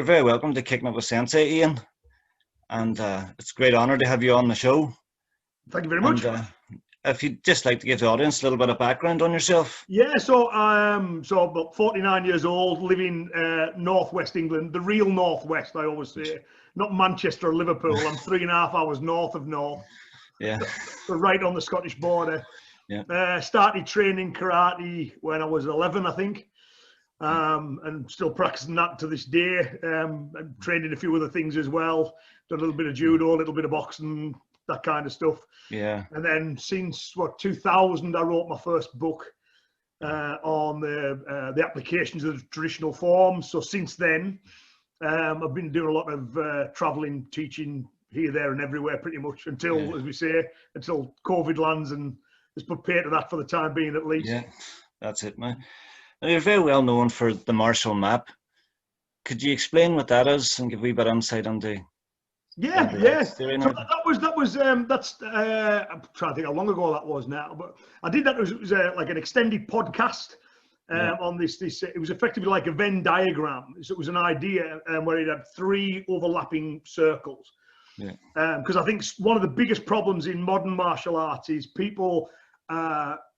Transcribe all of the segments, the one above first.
You're very welcome to Kickin with Sensei, Ian, and it's a great honour to have you on the show. Thank you very much. And if you'd just like to give the audience a little bit of background on yourself. Yeah, so about 49 years old, living northwest England, the real northwest, I always say, not Manchester or Liverpool. I'm 3.5 hours north of North. Yeah. So right on the Scottish border. Yeah. Started training karate when I was 11, I think. And still practicing that to this day. And trained in a few other things as well. Done a little bit of judo, a little bit of boxing, that kind of stuff. Yeah. And then since 2000, I wrote my first book on the applications of the traditional forms. So since then, I've been doing a lot of traveling, teaching here, there, and everywhere, pretty much until, as we say, until COVID lands and has put pay to that for the time being, at least. Yeah, that's it, man. Now, you're very well known for the martial map. Could you explain what that is and give a wee bit of insight into? Yeah. So that's I'm trying to think how long ago that was now, but I did that. It was like an extended podcast on this. It was effectively like a Venn diagram. So it was an idea where it had 3 overlapping circles. Yeah. Because I think one of the biggest problems in modern martial arts is people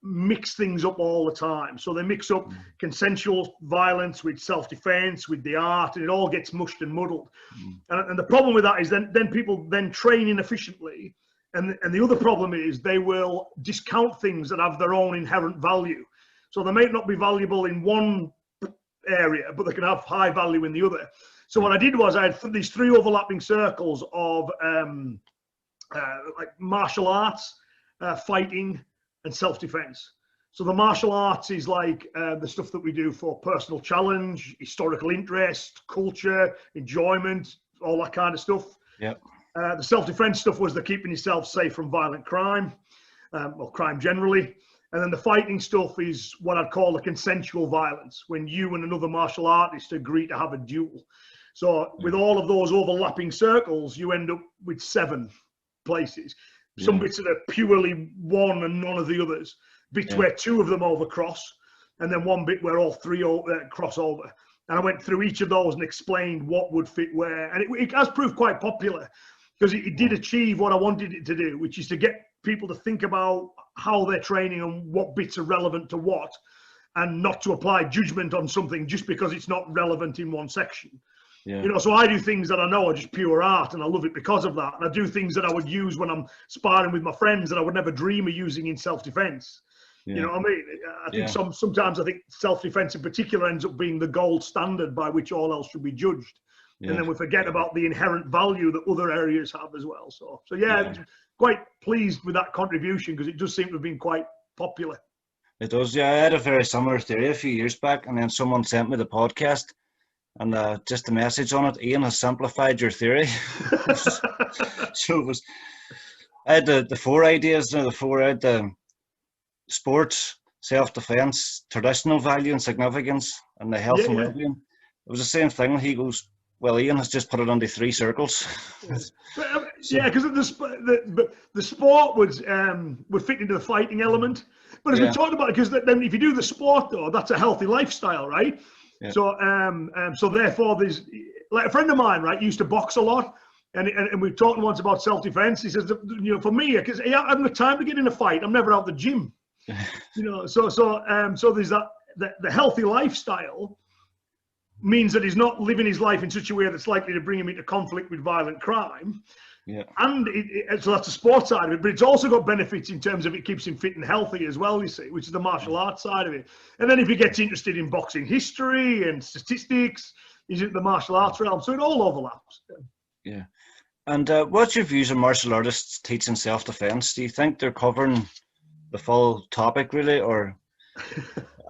mix things up all the time. So they mix up consensual violence with self-defense, with the art, and it all gets mushed and muddled. And the problem with that is then people then train inefficiently. And the other problem is they will discount things that have their own inherent value. So they may not be valuable in one area, but they can have high value in the other. So what I did was I had these 3 overlapping circles of like martial arts, fighting, and self-defense. So the martial arts is like the stuff that we do for personal challenge, historical interest, culture, enjoyment, all that kind of stuff. Yep. The self-defense stuff was the keeping yourself safe from violent crime, or crime generally. And then the fighting stuff is what I'd call the consensual violence, when you and another martial artist agree to have a duel. So with all of those overlapping circles, you end up with 7 places. Some bits that are purely one and none of the others. Bits where 2 of them overcross, and then one bit where all 3 cross over. And I went through each of those and explained what would fit where. And it has proved quite popular because it did achieve what I wanted it to do, which is to get people to think about how they're training and what bits are relevant to what, and not to apply judgment on something just because it's not relevant in one section. Yeah. You know, so I do things that I know are just pure art, and I love it because of that. And I do things that I would use when I'm sparring with my friends that I would never dream of using in self-defense. Yeah. You know what I mean? I think sometimes I think self-defense in particular ends up being the gold standard by which all else should be judged. Yeah. And then we forget about the inherent value that other areas have as well. So quite pleased with that contribution because it does seem to have been quite popular. It does, yeah. I had a very similar theory a few years back, and then someone sent me the podcast. And just a message on it, Ian has simplified your theory. So it was, I had the 4 ideas, I had the sports, self-defense, traditional value and significance, and the health and well-being. It was the same thing. He goes, well, Ian has just put it onto 3 circles. Because the sport would fit into the fighting element. But as we talked about, because then if you do the sport, though, that's a healthy lifestyle, right? Yeah. So therefore, there's like a friend of mine, right, used to box a lot, and we talked once about self-defense. He says, you know, for me, because I haven't got time to get in a fight, I'm never out the gym. You know, so there's that the healthy lifestyle means that he's not living his life in such a way that's likely to bring him into conflict with violent crime. Yeah. And so that's the sports side of it, but it's also got benefits in terms of it keeps him fit and healthy as well, you see, which is the martial arts side of it. And then if he gets interested in boxing history and statistics, he's in the martial arts realm. So it all overlaps. Yeah. And what's your views on martial artists teaching self-defense? Do you think they're covering the full topic really, or...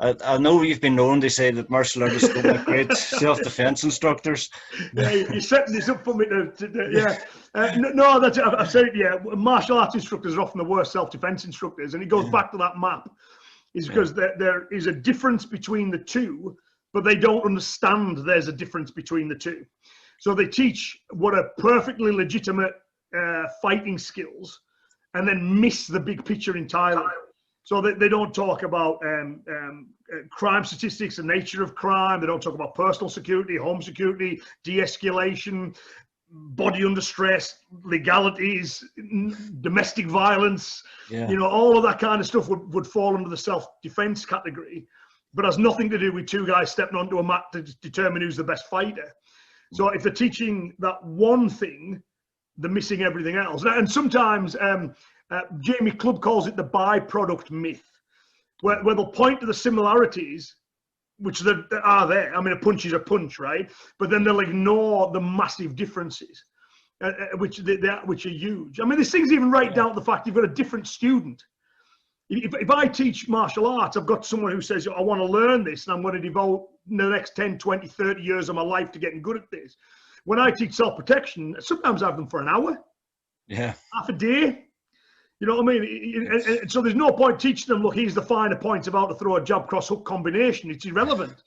I know you've been known to say that martial artists don't make great self-defense instructors. Yeah, you're setting this up for me no, that's it. I've said it. Yeah, martial arts instructors are often the worst self-defense instructors, and it goes back to that map. Is because there is a difference between the two, but they don't understand there's a difference between the two. So they teach what are perfectly legitimate fighting skills, and then miss the big picture entirely. So they don't talk about crime statistics, the nature of crime. They don't talk about personal security, home security, de-escalation, body under stress, legalities, domestic violence. Yeah. You know, all of that kind of stuff would fall under the self-defense category, but has nothing to do with two guys stepping onto a mat to determine who's the best fighter. So if they're teaching that one thing, they're missing everything else. And sometimes Jamie Clubb calls it the byproduct myth, where they'll point to the similarities, which are there. I mean, a punch is a punch, right? But then they'll ignore the massive differences, which are huge. I mean, there's things even right down to the fact you've got a different student. If I teach martial arts, I've got someone who says, I want to learn this, and I'm going to devote the next 10, 20, 30 years of my life to getting good at this. When I teach self-protection, sometimes I have them for an hour, half a day. You know what I mean? And so there's no point teaching them, look, here's the finer points of how to throw a jab cross hook combination. It's irrelevant.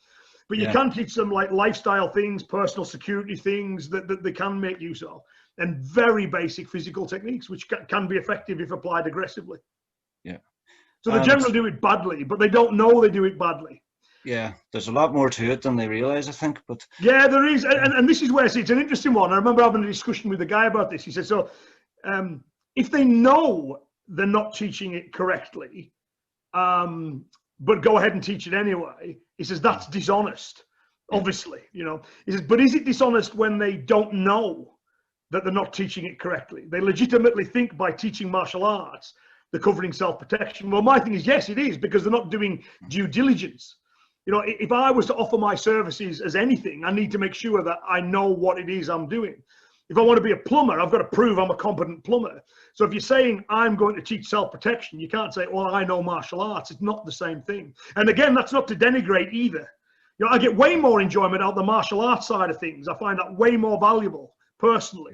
But you can teach them like lifestyle things, personal security things that they can make use of, and very basic physical techniques, which can be effective if applied aggressively. Yeah. So they generally do it badly, but they don't know they do it badly. Yeah, there's a lot more to it than they realize, I think. But yeah, there is. And this is where it's an interesting one. I remember having a discussion with a guy about this. He said, so if they know they're not teaching it correctly, but go ahead and teach it anyway, he says that's dishonest, obviously. You know, he says, but is it dishonest when they don't know that they're not teaching it correctly? They legitimately think by teaching martial arts they're covering self-protection. Well, my thing is, yes, it is, because they're not doing due diligence. You know, if I was to offer my services as anything, I need to make sure that I know what it is I'm doing. If I want to be a plumber, I've got to prove I'm a competent plumber. So if you're saying I'm going to teach self-protection, you can't say, well, I know martial arts. It's not the same thing. And again, that's not to denigrate either. You know, I get way more enjoyment out of the martial arts side of things. I find that way more valuable personally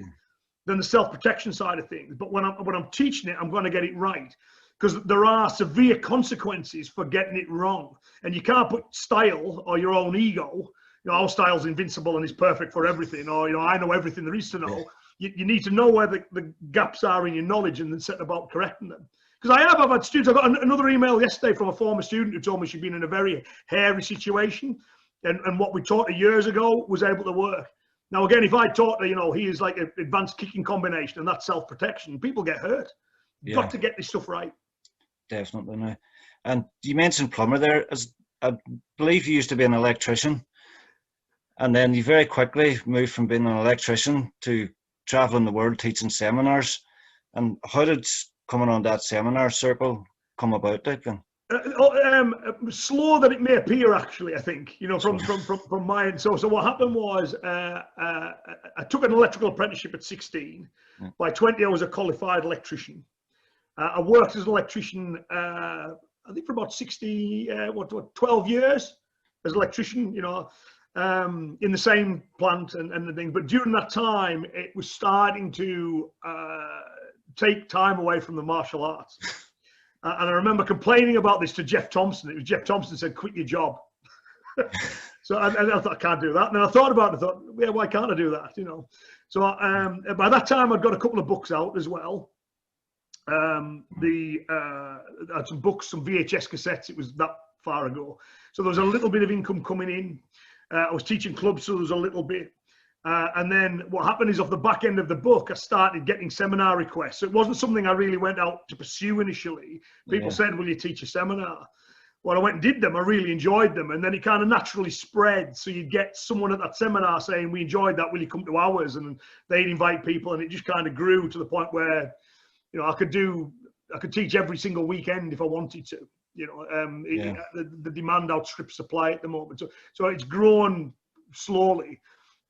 than the self-protection side of things. But when I'm teaching it, I'm going to get it right, because there are severe consequences for getting it wrong. And you can't put style or your own ego, you know, our style's invincible and is perfect for everything, or, you know, I know everything there is to know. You need to know where the gaps are in your knowledge and then set about correcting them. Because I've had students, I got another email yesterday from a former student who told me she'd been in a very hairy situation, and what we taught her years ago was able to work. Now, again, if I taught her, you know, he is like an advanced kicking combination and that's self-protection, people get hurt. You've got to get this stuff right. Definitely. No. And you mentioned plumber there. I believe you used to be an electrician, and then you very quickly moved from being an electrician to traveling the world teaching seminars. And how did coming on that seminar circle come about, then? Slower than it may appear, actually, I think, you know, from my end. So what happened was I took an electrical apprenticeship at 16. By 20, I was a qualified electrician. I worked as an electrician, I think for about 12 years as an electrician, you know, in the same plant and the thing. But during that time, it was starting to take time away from the martial arts. And I remember complaining about this to Jeff Thompson. It was Jeff Thompson said, quit your job. So I thought, I can't do that. And then I thought about it. I thought, yeah, why can't I do that? You know. So by that time, I'd got a couple of books out as well. I had some books, some VHS cassettes. It was that far ago. So there was a little bit of income coming in. I was teaching clubs, so there was a little bit. And then what happened is, off the back end of the book, I started getting seminar requests. So it wasn't something I really went out to pursue initially. People said, will you teach a seminar? Well, I went and did them. I really enjoyed them. And then it kind of naturally spread. So you'd get someone at that seminar saying, we enjoyed that, will you come to ours? And they'd invite people. And it just kind of grew to the point where, you know, I could teach every single weekend if I wanted to. You know, the demand outstrips supply at the moment. So it's grown slowly.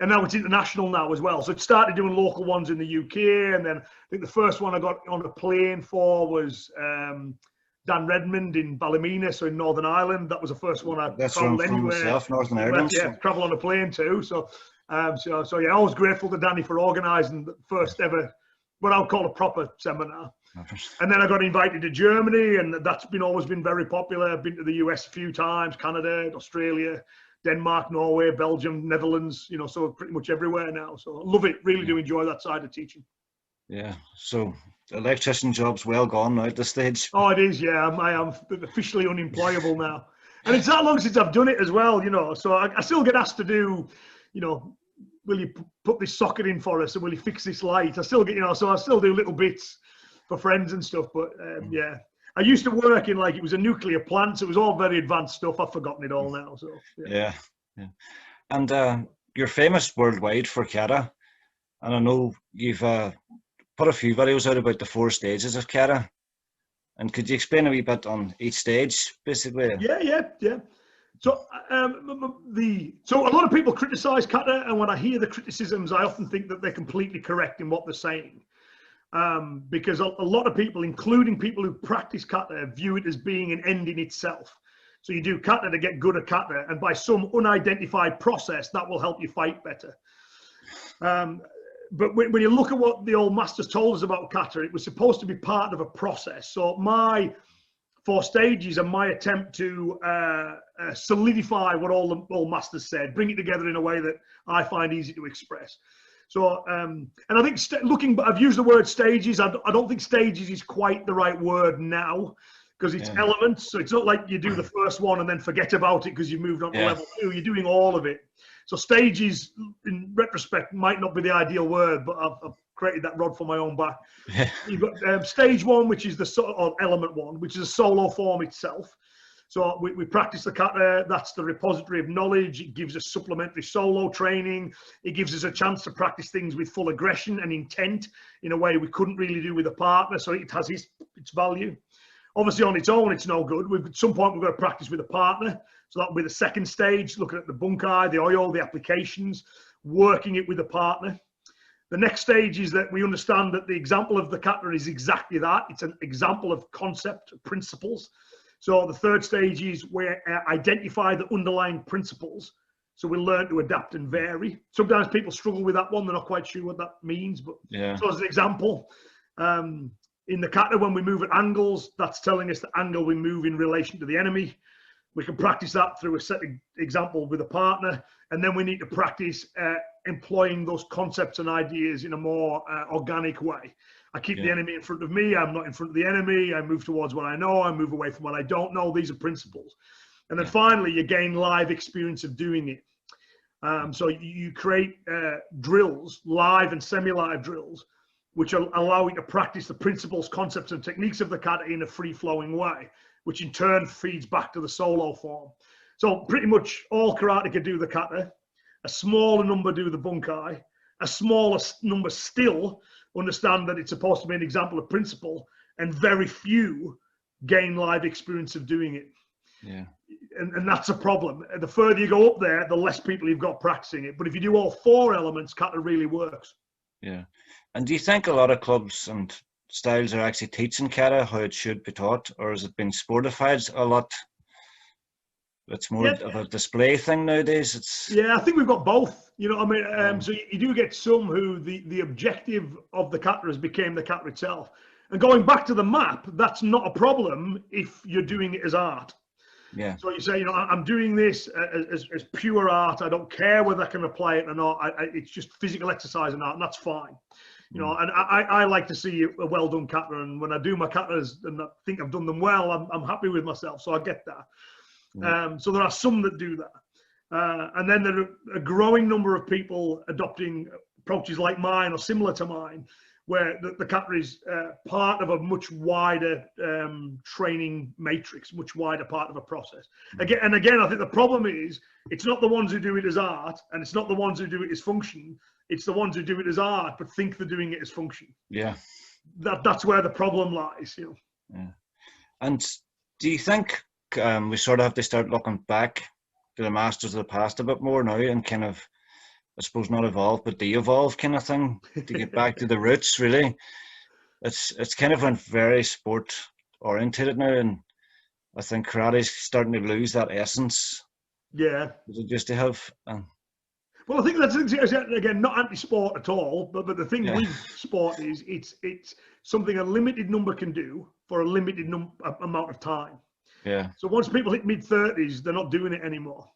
And now it's international now as well. So it started doing local ones in the UK. And then I think the first one I got on a plane for was Dan Redmond in Ballymena, so in Northern Ireland. That was the first one I traveled anywhere. Myself, Northern Ireland. Yeah, travel on a plane too. So yeah, I was grateful to Danny for organising the first ever, what I would call a proper seminar. And then I got invited to Germany, and that's always been very popular. I've been to the US a few times, Canada, Australia, Denmark, Norway, Belgium, Netherlands, you know, so pretty much everywhere now. So I love it. Really do enjoy that side of teaching. Yeah. So electrician job's well gone now at this stage. Oh, it is, yeah. I am officially unemployable now. And it's that long since I've done it as well, So I still get asked to do, will you put this socket in for us, and will you fix this light? I still get, so I still do little bits for friends and stuff. But yeah, I used to work in it was a nuclear plant, so it was all very advanced stuff. I've forgotten it all now. So yeah. And you're famous worldwide for kata, and I know you've put a few videos out about the 4 stages of kata. And could you explain a wee bit on each stage, basically? Yeah. So, so a lot of people criticize kata, and when I hear the criticisms, I often think that they're completely correct in what they're saying, because a lot of people, including people who practice kata, view it as being an end in itself. So you do kata to get good at kata, and by some unidentified process, that will help you fight better. But when you look at what the old masters told us about kata, it was supposed to be part of a process. So my 4 stages are my attempt to solidify what all the old masters said, bring it together in a way that I find easy to express. So, and I think I've used the word stages. I don't think stages is quite the right word now, because it's elements. So it's not like you do the first one and then forget about it because you've moved on to level 2. You're doing all of it. So stages, in retrospect, might not be the ideal word, but I've created that rod for my own back. You've got stage 1, which is or element 1, which is a solo form itself. So we practice the kata. That's the repository of knowledge. It gives us supplementary solo training. It gives us a chance to practice things with full aggression and intent in a way we couldn't really do with a partner. So it has its value. Obviously, on its own, it's no good. At some point, we've got to practice with a partner. So that'll be the second stage, looking at the bunkai, the oil, the applications, working it with a partner. The next stage is that we understand that the example of the kata is exactly that. It's an example of concept, principles. So the third stage is where identify the underlying principles. So we learn to adapt and vary. Sometimes people struggle with that one. They're not quite sure what that means. But so as an example, in the kata, when we move at angles, that's telling us the angle we move in relation to the enemy. We can practice that through a set example with a partner. And then we need to practice employing those concepts and ideas in a more organic way. I keep the enemy in front of me. I'm not in front of the enemy. I move towards what I know. I move away from what I don't know. These are principles. And then finally, you gain live experience of doing it. So you create drills, live and semi-live drills, which allow you to practice the principles, concepts, and techniques of the kata in a free-flowing way, which in turn feeds back to the solo form. So pretty much all karateka do the kata, a smaller number do the bunkai, a smaller number still understand that it's supposed to be an example of principle, and very few gain live experience of doing it. Yeah. And that's a problem. The further you go up there, the less people you've got practicing it. But if you do all 4 elements, kata really works. Yeah. And do you think a lot of clubs and styles are actually teaching kata how it should be taught, or has it been sportified a lot? It's more of a display thing nowadays. I think we've got both. So you do get some who the objective of the kata has became the kata itself. And going back to the map, that's not a problem if you're doing it as art. Yeah. So you say, I'm doing this as pure art. I don't care whether I can apply it or not. It's just physical exercise and art, and that's fine. And I like to see a well done kata, and when I do my katas and I think I've done them well, I'm happy with myself. So I get that. So there are some that do that, and then there are a growing number of people adopting approaches like mine or similar to mine, where the kata is part of a much wider training matrix, much wider part of a process. Again, I think the problem is it's not the ones who do it as art, and it's not the ones who do it as function. It's the ones who do it as art, but think they're doing it as function. Yeah. That's where the problem lies. Yeah. And do you think we sort of have to start looking back to the masters of the past a bit more now and kind of, I suppose not evolve, but de-evolve kind of thing to get back to the roots, really? It's kind of went very sport orientated now, and I think karate's starting to lose that essence. Yeah. That it used to have. Well, I think that's, again, not anti-sport at all, but the thing with sport is it's something a limited number can do for a limited amount of time. Yeah. So once people hit mid-30s, they're not doing it anymore.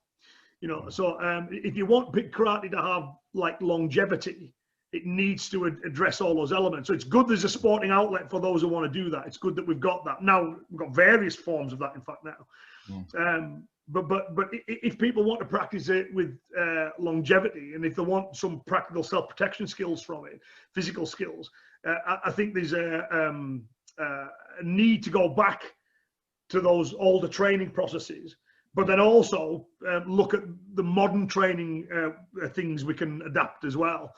So if you want karate to have like longevity, it needs to address all those elements. So it's good there's a sporting outlet for those who want to do that. It's good that we've got that. Now, we've got various forms of that, in fact, now. But if people want to practice it with longevity, and if they want some practical self-protection skills from it, physical skills, I think there's a need to go back to those older training processes, but then also look at the modern training things we can adapt as well.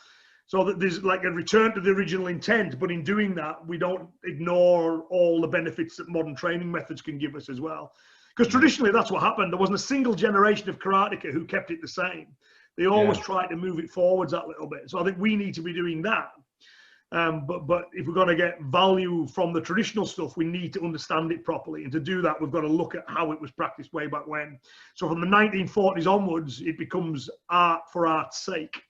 So that there's like a return to the original intent, but in doing that, we don't ignore all the benefits that modern training methods can give us as well. Because traditionally, that's what happened. There wasn't a single generation of karateka who kept it the same. They always tried to move it forwards that little bit. So I think we need to be doing that. But if we're going to get value from the traditional stuff, we need to understand it properly. And to do that, we've got to look at how it was practiced way back when. So from the 1940s onwards, it becomes art for art's sake.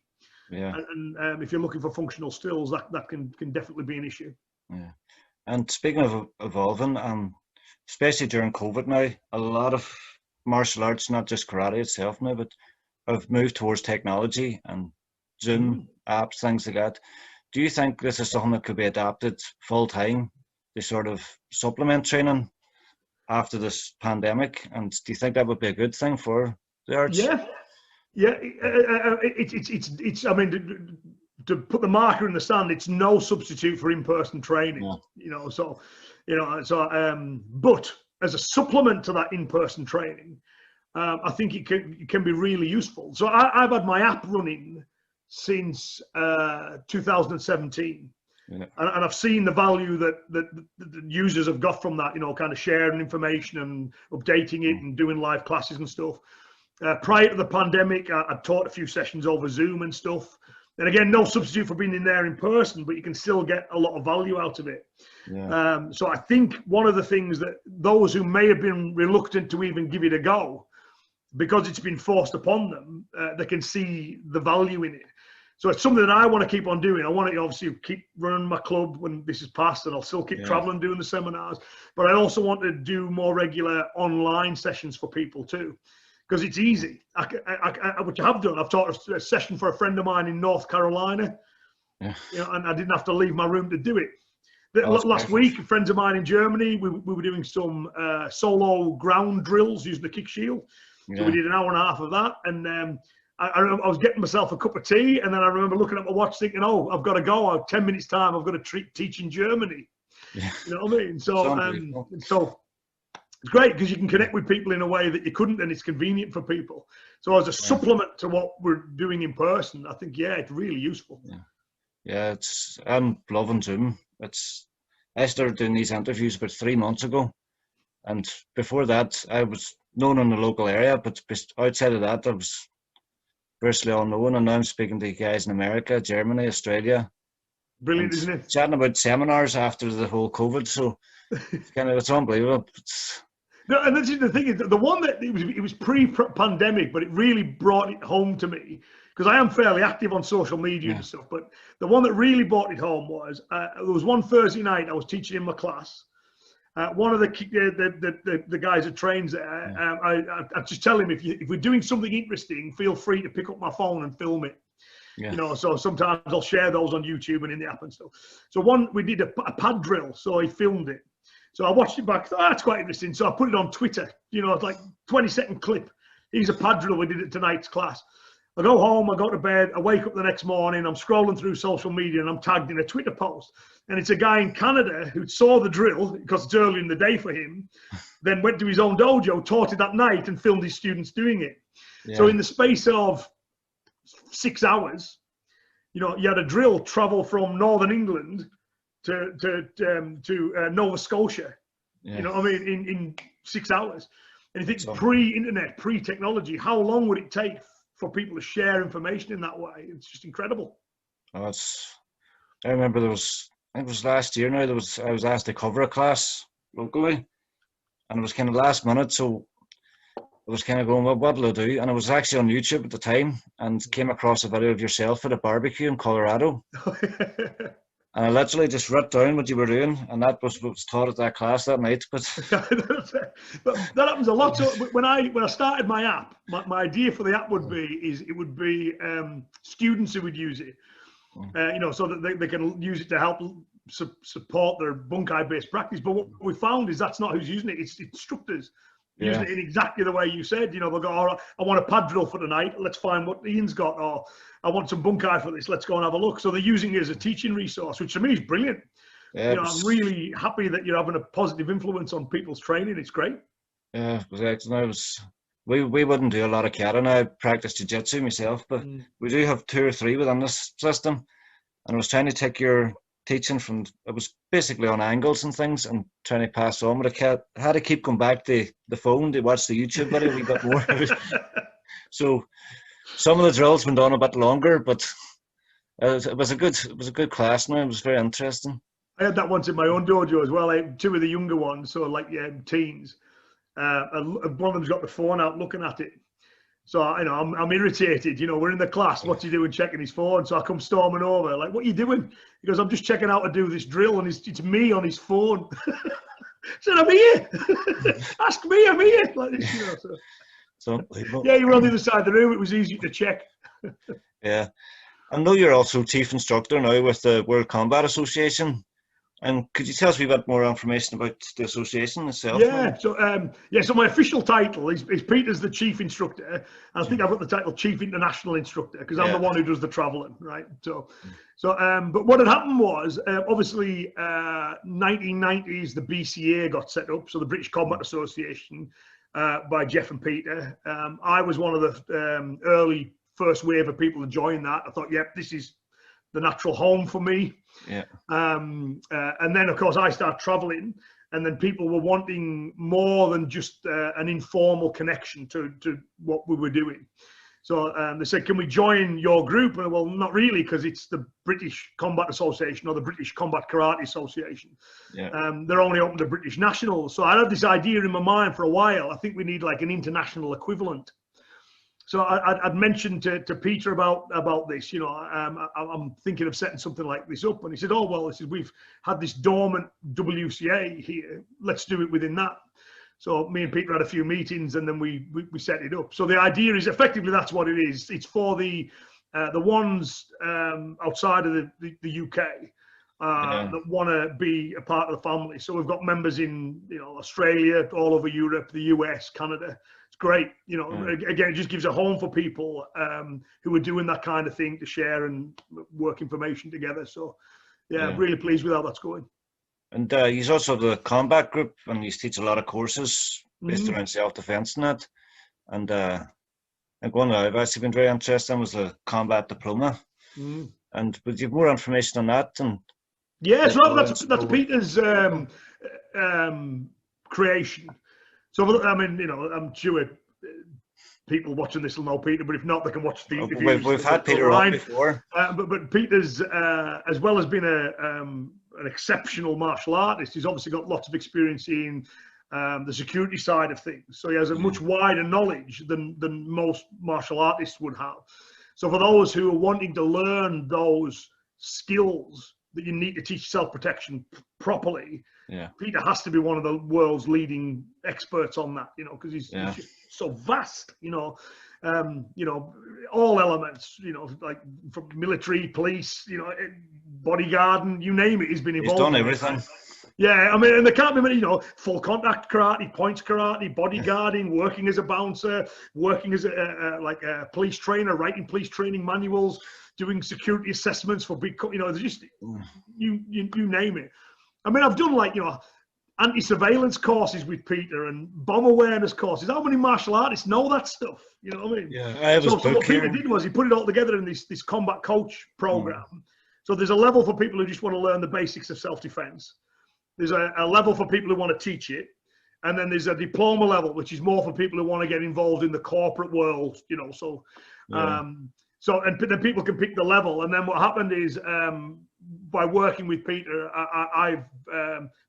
Yeah. And if you're looking for functional stills, that can definitely be an issue. Yeah. And speaking of evolving, especially during COVID now, a lot of martial arts, not just karate itself now, but have moved towards technology and Zoom apps, things like that. Do you think this is something that could be adapted full time to sort of supplement training after this pandemic? And do you think that would be a good thing for the arts? Yeah, it's. I mean, to put the marker in the sand, it's no substitute for in-person training. But as a supplement to that in-person training, I think it can be really useful. So I've had my app running since 2017. And I've seen the value that the users have got from that, kind of sharing information and updating it and doing live classes and stuff. Prior to the pandemic, I'd taught a few sessions over Zoom and stuff. And again, no substitute for being in there in person, but you can still get a lot of value out of it. So I think one of the things that those who may have been reluctant to even give it a go, because it's been forced upon them, they can see the value in it. So it's something that I want to keep on doing. I want to obviously keep running my club when this is past, and I'll still keep traveling, doing the seminars. But I also want to do more regular online sessions for people too, because it's easy. Which I have done. I've taught a session for a friend of mine in North Carolina, and I didn't have to leave my room to do it. Last week, friends of mine in Germany, we were doing some solo ground drills using the kick shield. So we did an hour and a half of that, and I was getting myself a cup of tea, and then I remember looking at my watch thinking, oh, I've got to go. I have 10 minutes time. I've got to teach in Germany. You know what I mean? So it's great because you can connect with people in a way that you couldn't, and it's convenient for people. So as a supplement to what we're doing in person, I think, it's really useful. I'm loving Zoom. I started doing these interviews about 3 months ago. And before that, I was known in the local area, but outside of that, I was virtually unknown. And now I'm speaking to guys in America, Germany, Australia. Brilliant, isn't it? Chatting about seminars after the whole COVID. So it's unbelievable. No, and this is the thing, is the one that it was pre-pandemic, but it really brought it home to me, because I am fairly active on social media and stuff. But the one that really brought it home was there was one Thursday night I was teaching in my class. One of the guys that trains there, I just tell him, if we're doing something interesting, feel free to pick up my phone and film it. So sometimes I'll share those on YouTube and in the app and stuff. So we did a pad drill, so he filmed it. So I watched it back. Thought, that's quite interesting. So I put it on Twitter. It's like 20-second clip. Here's a pad drill we did at tonight's class. I go home, I go to bed, I wake up the next morning, I'm scrolling through social media and I'm tagged in a Twitter post. And it's a guy in Canada who saw the drill, because it's early in the day for him, then went to his own dojo, taught it that night and filmed his students doing it. So in the space of 6 hours, you had a drill travel from Northern England to Nova Scotia, you know what I mean, in 6 hours. And you think pre-internet, pre-technology, how long would it take for people to share information in that way? It's just incredible. I remember it was last year now, I was asked to cover a class locally, and it was kind of last minute, so I was kind of going, well, what'll I do? And I was actually on YouTube at the time and came across a video of yourself at a barbecue in Colorado. And I literally just wrote down what you were doing, and that was what was taught at that class that night. But that happens a lot. So when I started my app, my idea for the app would be students who would use it. so that they can use it to help support their bunkai-based practice. But what we found is that's not who's using it. It's instructors using it in exactly the way you said. They'll go, all right, I want a pad drill for tonight. Let's find what Ian's got. Or I want some bunkai for this. Let's go and have a look. So they're using it as a teaching resource, which to me is brilliant. Yeah, I'm really happy that you're having a positive influence on people's training. It's great. Yeah, we wouldn't do a lot of kata, and I practice jiu-jitsu myself, but we do have 2 or 3 within this system. And I was trying to take your teaching from, it was basically on angles and things, and trying to pass on, but I had to keep going back to the phone to watch the YouTube video a wee bit more. So some of the drills went on a bit longer, but it was a good class now. It was very interesting. I had that once in my own dojo as well. 2 of the younger ones, so like teens. One of them's got the phone out looking at it. So, I'm irritated. We're in the class. What's he doing checking his phone? So I come storming over. Like, what are you doing? He goes, I'm just checking out to do this drill. And it's me on his phone. I said, I'm here. Ask me, I'm here. Like this, So, yeah, you were on the other side of the room. It was easy to check. Yeah. I know you're also chief instructor now with the World Combat Association. And could you tell us a bit more information about the association itself? Yeah, so my official title is Peter's the chief instructor. And I think I've got the title chief international instructor because I'm the one who does the traveling, right? But what had happened was, obviously, 1990s, the BCA got set up, so the British Combat Association, by Jeff and Peter. I was one of the early first wave of people to join that. I thought, this is the natural home for me. Yeah. And then of course I started traveling, and then people were wanting more than just an informal connection to what we were doing. So they said, can we join your group? And well, not really, because it's the British Combat Association or the British Combat Karate Association. Yeah. They're only open to British nationals. So I had this idea in my mind for a while. I think we need like an international equivalent. So I'd mentioned to Peter about this, I'm thinking of setting something like this up. And he said, oh, well, we've had this dormant WCA here. Let's do it within that. So me and Peter had a few meetings, and then we set it up. So the idea is effectively that's what it is. It's for the ones outside of the UK that want to be a part of the family. So we've got members in Australia, all over Europe, the US, Canada. Great, again, it just gives a home for people who are doing that kind of thing to share and work information together. So, really pleased with how that's going. And he's also the combat group, and he's teach a lot of courses based around self-defense and that. And one that I've actually been very interested in was the combat diploma. And would you have more information on that? And so that's Peter's creation. So, I mean, I'm sure people watching this will know Peter, but if not, they can watch the interviews. We've had Peter on before. But Peter's, as well as being an exceptional martial artist, he's obviously got lots of experience in the security side of things. So he has a much wider knowledge than most martial artists would have. So for those who are wanting to learn those skills that you need to teach self-protection properly, Peter has to be one of the world's leading experts on that, because he's just so vast, all elements, like from military, police, bodyguarding, you name it, he's been involved. He's done everything. Yeah, I mean, and there can't be, full contact karate, points karate, bodyguarding, working as a bouncer, working as a police trainer, writing police training manuals, doing security assessments for big, there's just, you name it. I mean, I've done anti-surveillance courses with Peter and bomb awareness courses. How many martial artists know that stuff? You know what I mean? Yeah, so what Peter did was he put it all together in this combat coach program. So there's a level for people who just want to learn the basics of self-defense. There's a level for people who want to teach it. And then there's a diploma level, which is more for people who want to get involved in the corporate world, So then people can pick the level. And then what happened is, by working with Peter,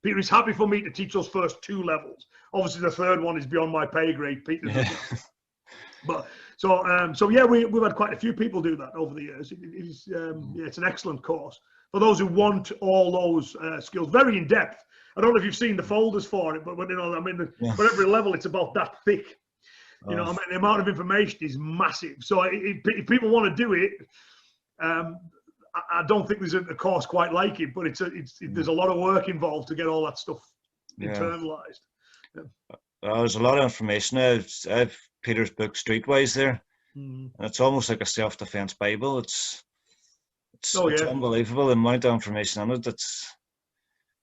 Peter is happy for me to teach those first 2 levels. Obviously, the third one is beyond my pay grade. Peter, but we've had quite a few people do that over the years. It's an excellent course for those who want all those skills. Very in depth. I don't know if you've seen the folders for it, but for every level, it's about that thick. The amount of information is massive. So if people want to do it, I don't think there's a course quite like it, but there's a lot of work involved to get all that stuff internalized. Yeah. There's a lot of information. I've Peter's book Streetwise there, and it's almost like a self-defense Bible. It's unbelievable the amount of information in it.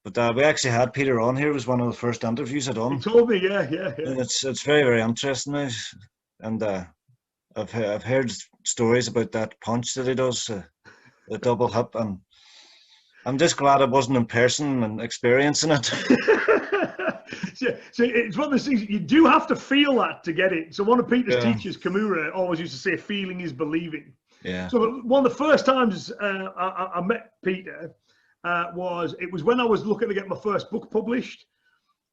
But we actually had Peter on here. It was one of the first interviews I'd done. He told me, yeah. And it's very, very interesting. And I've heard stories about that punch that he does, the double hip, and I'm just glad I wasn't in person and experiencing it. So it's one of those things, you do have to feel that to get it. So one of Peter's teachers, Kimura, always used to say, feeling is believing. Yeah. So one of the first times I met Peter was when I was looking to get my first book published.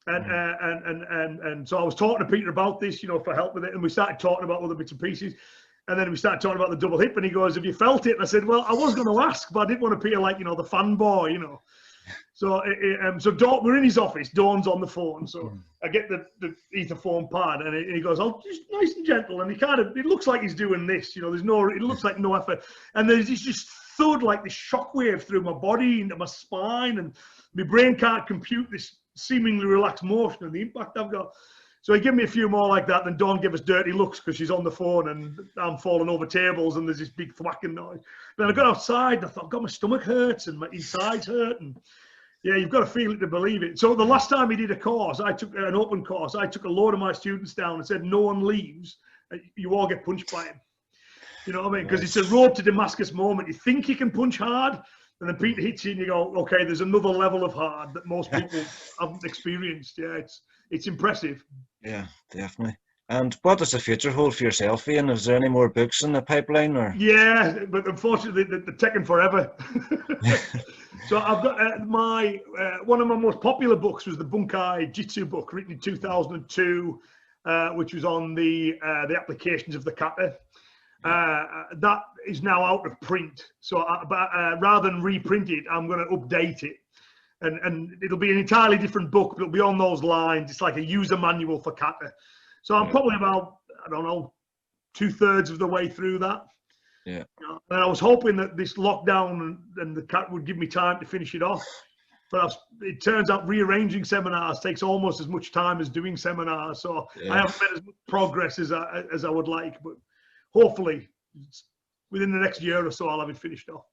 And so I was talking to Peter about this, for help with it. And we started talking about other bits and pieces. And then we started talking about the double hip, and he goes, have you felt it? And I said, well, I was going to ask, but I didn't want to appear like, the fanboy, So, we're in his office, Dawn's on the phone. So I get the etherphone pad, and he goes, oh, just nice and gentle. And it looks like he's doing this, it looks like no effort. And there's this just thud, like this shockwave through my body, into my spine, and my brain can't compute this seemingly relaxed motion and the impact I've got. So he gave me a few more like that, then Dawn gave us dirty looks because she's on the phone and I'm falling over tables and there's this big thwacking noise. Then I got outside and I thought, God, my stomach hurts and my insides hurt. And yeah, you've got to feel it to believe it. So the last time he did a course, I took an open course. I took a load of my students down and said, no one leaves. You all get punched by him. You know what I mean? Because it's a road to Damascus moment. You think you can punch hard, and then Peter hits you and you go, okay, there's another level of hard that most people haven't experienced. Yeah, it's impressive. Yeah, definitely. And what does the future hold for yourself, Ian? Is there any more books in the pipeline? Or? Yeah, but unfortunately, they're taking forever. So I've got one of my most popular books was the Bunkai Jitsu book, written in 2002, which was on the applications of the kata. That is now out of print. So rather than reprint it, I'm going to update it. And it'll be an entirely different book, but it'll be on those lines. It's like a user manual for kata. So I'm probably about, 2/3 of the way through that. Yeah. And I was hoping that this lockdown and the cat would give me time to finish it off. But it turns out rearranging seminars takes almost as much time as doing seminars. So I haven't made as much progress as I would like. But hopefully, within the next year or so, I'll have it finished off.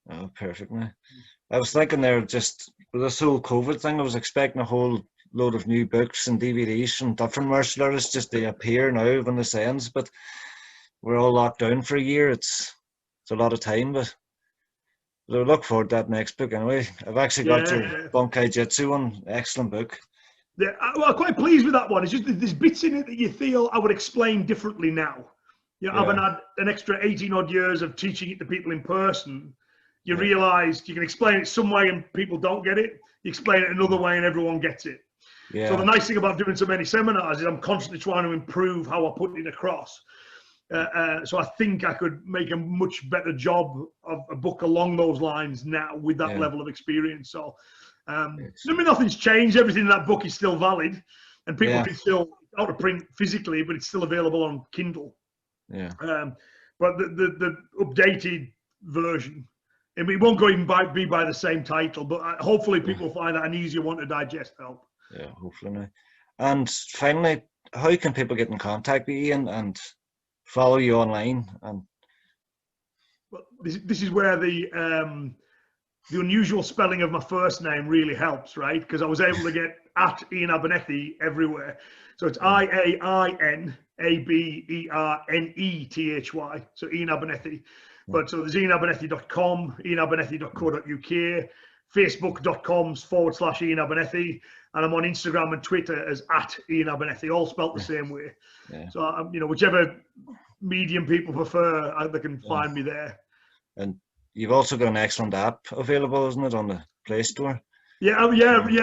Oh, perfect, man. I was thinking there, just with this whole COVID thing, I was expecting a whole load of new books and DVDs from different martial artists just to appear now when this ends, but we're all locked down for a year. It's a lot of time, but I look forward to that next book anyway. I've actually got your Bunkai Jitsu one. Excellent book. Yeah, well, I'm quite pleased with that one. It's just there's bits in it that you feel I would explain differently now. Having had an extra 18 odd years of teaching it to people in person, you realise you can explain it some way and people don't get it. You explain it another way and everyone gets it. Yeah. So the nice thing about doing so many seminars is I'm constantly trying to improve how I put it across. So I think I could make a much better job of a book along those lines now with that level of experience. So nothing's changed. Everything in that book is still valid, and people can still out of print physically, but it's still available on Kindle. Yeah. But the updated version, and it won't go even be by the same title, but hopefully people find that an easier one to digest. Help. Yeah, hopefully now. And finally, how can people get in contact with Ian and follow you online? And well, this is where the unusual spelling of my first name really helps, right? Because I was able to get at Ian Abernethy everywhere. So it's IAINABERNETHY. So Ian Abernethy. But so there's ianabernethy.com, ianabernethy.co.uk, facebook.com/Ian Abernethy, and I'm on Instagram and Twitter as @Ian Abernethy, all spelt the same way. Yeah. So whichever medium people prefer, they can find me there. And you've also got an excellent app available, isn't it, on the Play Store? Yeah,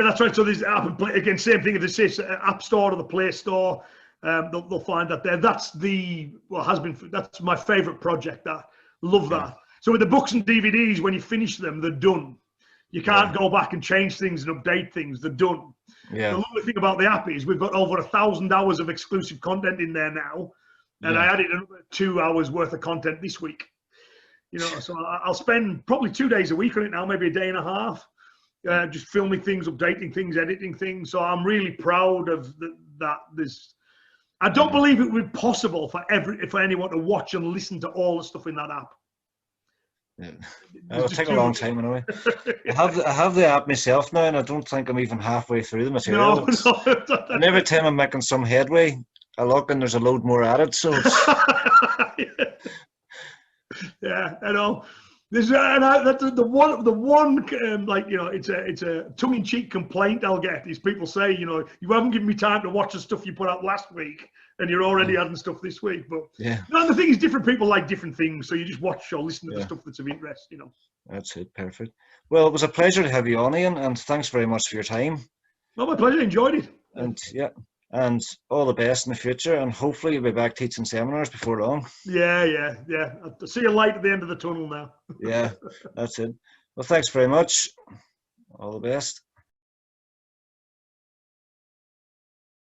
that's right. So there's app and play, again, same thing. If it says App Store or the Play Store, they'll find that there. That's that's my favourite project. Love that. So with the books and DVDs, when you finish them, they're done. You can't go back and change things and update things. They're done. Yeah. The lovely thing about the app is we've got over 1,000 hours of exclusive content in there now, and I added another 2 hours worth of content this week. You know, so I'll spend probably 2 days a week on it now, maybe a day and a half, just filming things, updating things, editing things. So I'm really proud of that. I don't believe it would be possible for anyone to watch and listen to all the stuff in that app. Yeah. It'll take a long time anyway. I have the app myself now, and I don't think I'm even halfway through the material. No. And every time I'm making some headway, I look and there's a load more added. So yeah, I know. There's the one like, you know, it's a tongue-in-cheek complaint I'll get is people say, you know, you haven't given me time to watch the stuff you put out last week, and you're already adding stuff this week. But yeah, no, the thing is, different people like different things, so you just watch or listen to the stuff that's of interest, you know. That's it, perfect. Well, it was a pleasure to have you on, Ian, and thanks very much for your time. No, my pleasure. Enjoyed it. And yeah. And all the best in the future, and hopefully you'll be back teaching seminars before long. Yeah. I see a light at the end of the tunnel now. Yeah, that's it. Well, thanks very much. All the best.